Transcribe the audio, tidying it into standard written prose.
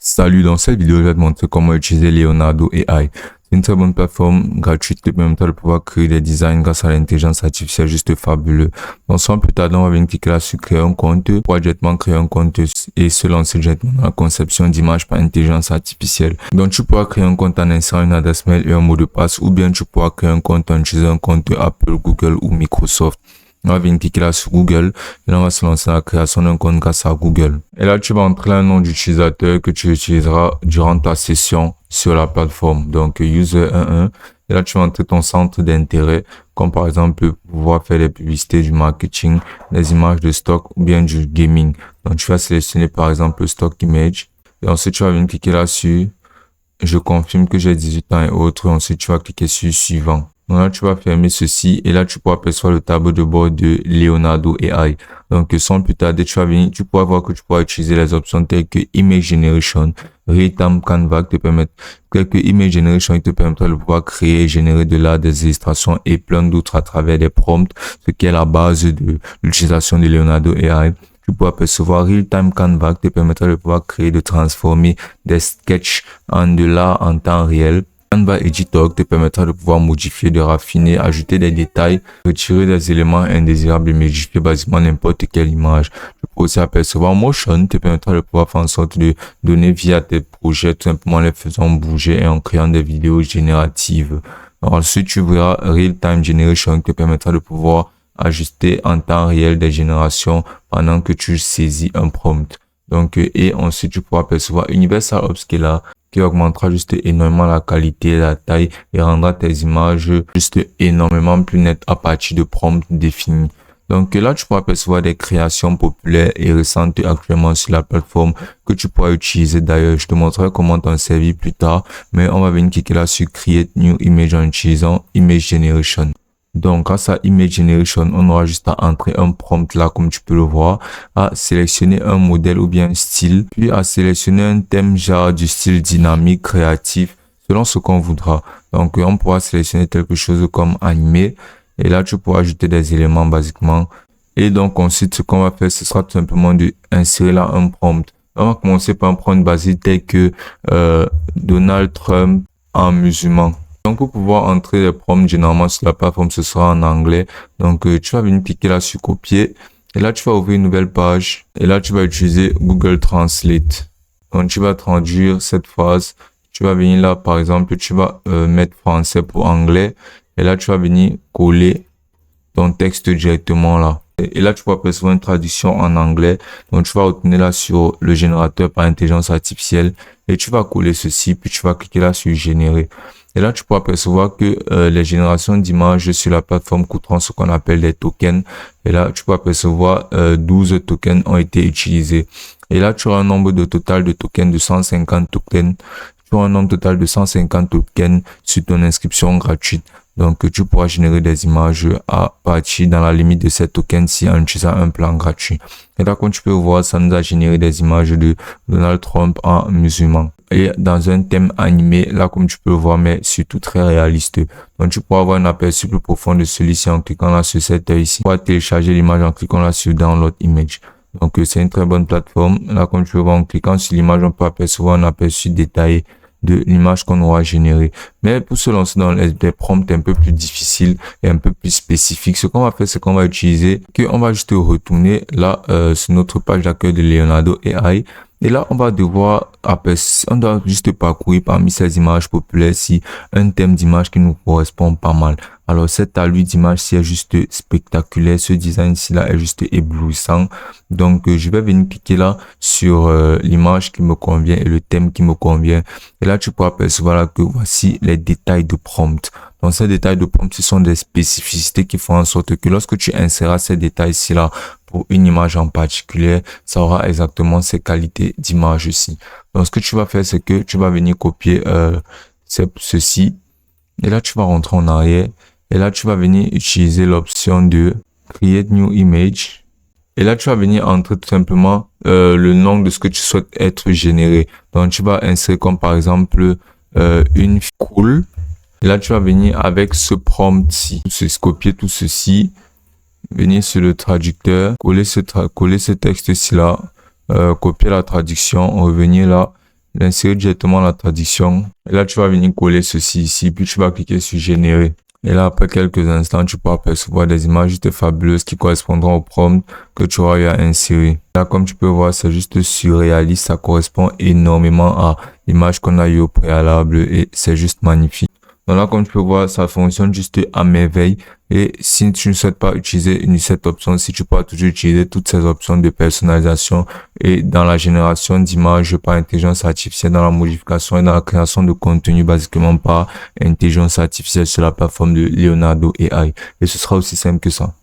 Salut, dans cette vidéo, je vais te montrer comment utiliser Leonardo AI. C'est une très bonne plateforme gratuite qui te permettra de pouvoir créer des designs grâce à l'intelligence artificielle, juste fabuleux. Donc, sans plus tarder, on va venir cliquer là sur créer un compte, pour directement créer un compte et se lancer directement dans la conception d'images par intelligence artificielle. Donc, tu pourras créer un compte en insérant une adresse mail et un mot de passe, ou bien tu pourras créer un compte en utilisant un compte Apple, Google ou Microsoft. On va venir cliquer là sur Google et là on va se lancer dans la création d'un compte grâce à Google. Et là tu vas entrer un nom d'utilisateur que tu utiliseras durant ta session sur la plateforme. Donc user11. Et là tu vas entrer ton centre d'intérêt comme par exemple pouvoir faire des publicités, du marketing, des images de stock ou bien du gaming. Donc tu vas sélectionner par exemple le stock image. Et ensuite tu vas venir cliquer là sur je confirme que j'ai 18 ans et autres. Ensuite tu vas cliquer sur suivant. Donc là, tu vas fermer ceci et là, tu pourras apercevoir le tableau de bord de Leonardo AI. Donc, sans plus tarder, tu vas venir, tu pourras voir que tu pourras utiliser les options telles que Image Generation, Real-Time Canva qui te permettent, telles que Image Generation, qui te permettra de pouvoir créer et générer de l'art, des illustrations et plein d'autres à travers des prompts, ce qui est la base de l'utilisation de Leonardo AI. Tu pourras apercevoir Real-Time Canva qui te permettra de pouvoir créer, de transformer des sketchs en de l'art en temps réel. Canva Editor te permettra de pouvoir modifier, de raffiner, ajouter des détails, retirer des éléments indésirables et modifier basiquement n'importe quelle image. Tu peux aussi apercevoir Motion te permettra de pouvoir faire en sorte de donner vie à tes projets, tout simplement les faisant bouger et en créant des vidéos génératives. Ensuite, tu verras Real Time Generation qui te permettra de pouvoir ajuster en temps réel des générations pendant que tu saisis un prompt. Donc, et ensuite, tu pourras apercevoir Universal Upscaler qui augmentera juste énormément la qualité, la taille et rendra tes images juste énormément plus nettes à partir de prompts définis. Donc là, tu pourras apercevoir des créations populaires et récentes actuellement sur la plateforme que tu pourras utiliser. D'ailleurs, je te montrerai comment t'en servir plus tard, mais on va venir cliquer là sur Create New Image en utilisant Image Generation. Donc, grâce à Image Generation, on aura juste à entrer un prompt là, comme tu peux le voir, à sélectionner un modèle ou bien un style, puis à sélectionner un thème genre du style dynamique, créatif, selon ce qu'on voudra. Donc, on pourra sélectionner quelque chose comme animé, et là, tu pourras ajouter des éléments basiquement. Et donc, ensuite, ce qu'on va faire, ce sera tout simplement de insérer là un prompt. On va commencer par un prompt basique tel que Donald Trump en musulman. Donc, pour pouvoir entrer les prompts, généralement, sur la plateforme, ce sera en anglais. Donc, tu vas venir cliquer là sur copier. Et là, tu vas ouvrir une nouvelle page. Et là, tu vas utiliser Google Translate. Donc, tu vas traduire cette phrase. Tu vas venir là, par exemple, tu vas mettre français pour anglais. Et là, tu vas venir coller ton texte directement là. Et là, tu vas apercevoir une traduction en anglais. Donc, tu vas retourner là sur le générateur par intelligence artificielle. Et tu vas coller ceci. Puis, tu vas cliquer là sur générer. Et là, tu pourras apercevoir que les générations d'images sur la plateforme coûteront ce qu'on appelle des tokens. Et là, tu pourras apercevoir 12 tokens ont été utilisés. Et là, tu auras un nombre de total de tokens de 150 tokens. Tu auras un nombre total de 150 tokens sur ton inscription gratuite. Donc, tu pourras générer des images à partir dans la limite de ces tokens si en utilisant un plan gratuit. Et là, comme tu peux voir, ça nous a généré des images de Donald Trump en musulman. Et dans un thème animé, là, comme tu peux le voir, mais surtout très réaliste. Donc, tu pourras avoir un aperçu plus profond de celui-ci en cliquant là sur cette ici. Tu pourras télécharger l'image en cliquant là sur Download Image. Donc, c'est une très bonne plateforme. Là, comme tu peux voir, en cliquant sur l'image, on peut apercevoir un aperçu détaillé de l'image qu'on aura générée. Mais pour se lancer dans des prompts un peu plus difficiles et un peu plus spécifiques, ce qu'on va faire, c'est qu'on va utiliser, on va juste retourner là sur notre page d'accueil de Leonardo AI. Et là, on va devoir on doit juste parcourir parmi ces images populaires si un thème d'image qui nous correspond pas mal. Alors, cette allure d'image-ci est juste spectaculaire. Ce design-ci là est juste éblouissant. Donc, je vais venir cliquer là sur l'image qui me convient et le thème qui me convient. Et là, tu pourras apercevoir là que voici les détails de prompt. Donc, ces détails de prompt, ce sont des spécificités qui font en sorte que lorsque tu inséreras ces détails-ci là pour une image en particulier, ça aura exactement ces qualités d'image-ci. Donc, ce que tu vas faire, c'est que tu vas venir copier ceci. Et là, tu vas rentrer en arrière. Et là, tu vas venir utiliser l'option de Create New Image. Et là, tu vas venir entrer tout simplement le nom de ce que tu souhaites être généré. Donc, tu vas insérer comme par exemple une cool. Et là, tu vas venir avec ce prompt-ci. Copier tout ceci. Venir sur le traducteur. Coller ce texte-ci là. Copier la traduction. Revenir là. l'insérer directement dans la traduction. Et là, tu vas venir coller ceci ici, puis tu vas cliquer sur générer. Et là, après quelques instants, tu pourras percevoir des images juste fabuleuses qui correspondront au prompt que tu auras eu à insérer. Là, comme tu peux voir, c'est juste surréaliste. Ça correspond énormément à l'image qu'on a eu au préalable et c'est juste magnifique. Donc là, comme tu peux voir, ça fonctionne juste à merveille. Et si tu ne souhaites pas utiliser une de cette option, si tu peux toujours utiliser toutes ces options de personnalisation et dans la génération d'images par intelligence artificielle, dans la modification et dans la création de contenu basiquement par intelligence artificielle sur la plateforme de Leonardo AI. Et ce sera aussi simple que ça.